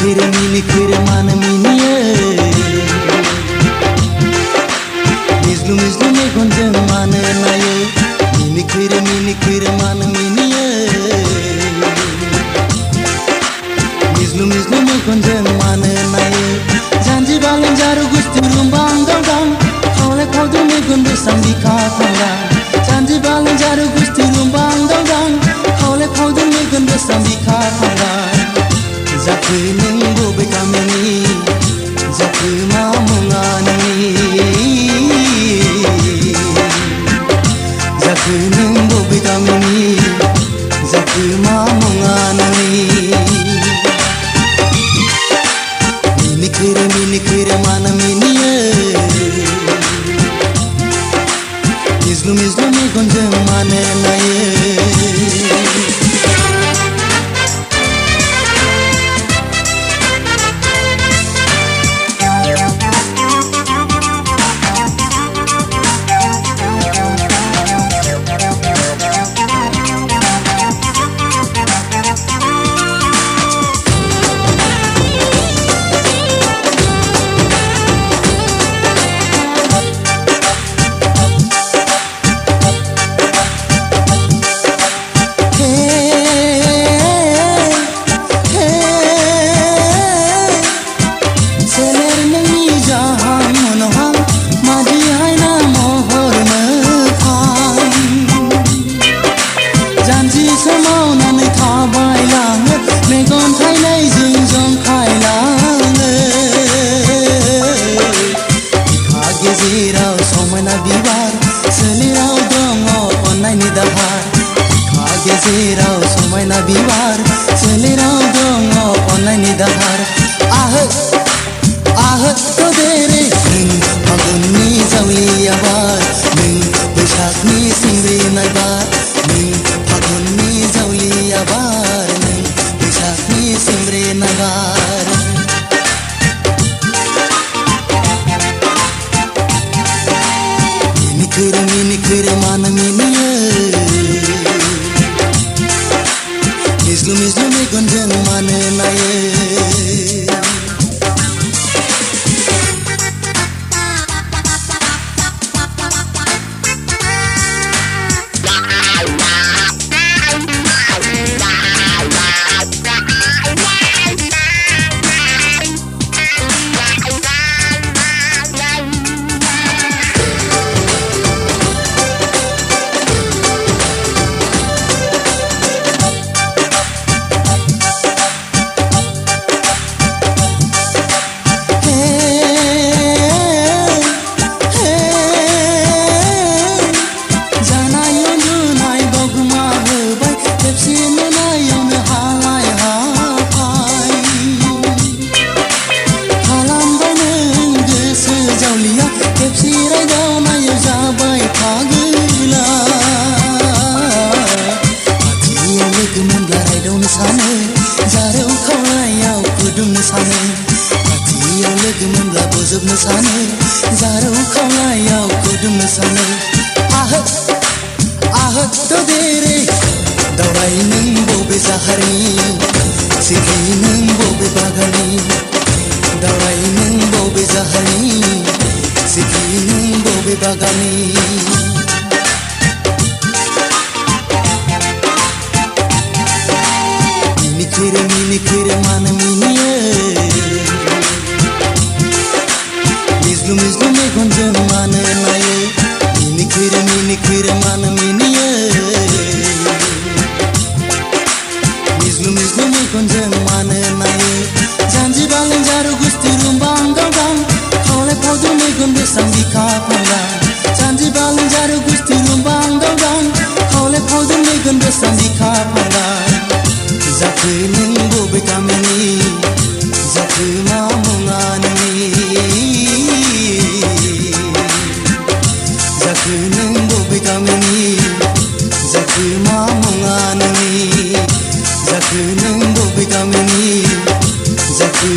Minikir mana minie Mizlu me gonjang mana naye Minikir mana minie Mizlu me gonjang mana naye Janji balang jaru gusti rumbang dang Khole khodu me gondu sambika thanga Janji balang jaru gusti rumbang dang Khole khodu me gondu sambika thanga Jaku nung bobe kamini Jaku mamungani Jaku nung bobe kamini Jaku mamungani Minikir mana minie Mizlu me gonjang mana naye Gezirau somai na biwar selirau dongo online ni dahar ah to dere ning paguni jawi abar ning bishak ni singri nai bar ning paguni jawi abar ning bishak ni singri nai bar minikir mana minie Mizlu me gonjang mana naye Zaru khalayau kudum sane ah to dere dawai nung bobe zahari sikhi nung bobe bagani dawai nung bobe zahari sikhi nung bobe bagani minikir mana minie Mizlu me gonjang mana naye Minikir mana minie Mizlu me gonjang mana naye Janji balang jaru gusti rumbang dang Khole khodu me gondu sambika thanga Janji balang jaru gusti rumbang सान्दिखा फांगा जाखो नों बबे गामिनि जाखो मा मुङा नोंनि जाखो नों बबे गामिनि जाखो मा मुङा नोंनि जाखो नों बबे गामिनि जाखो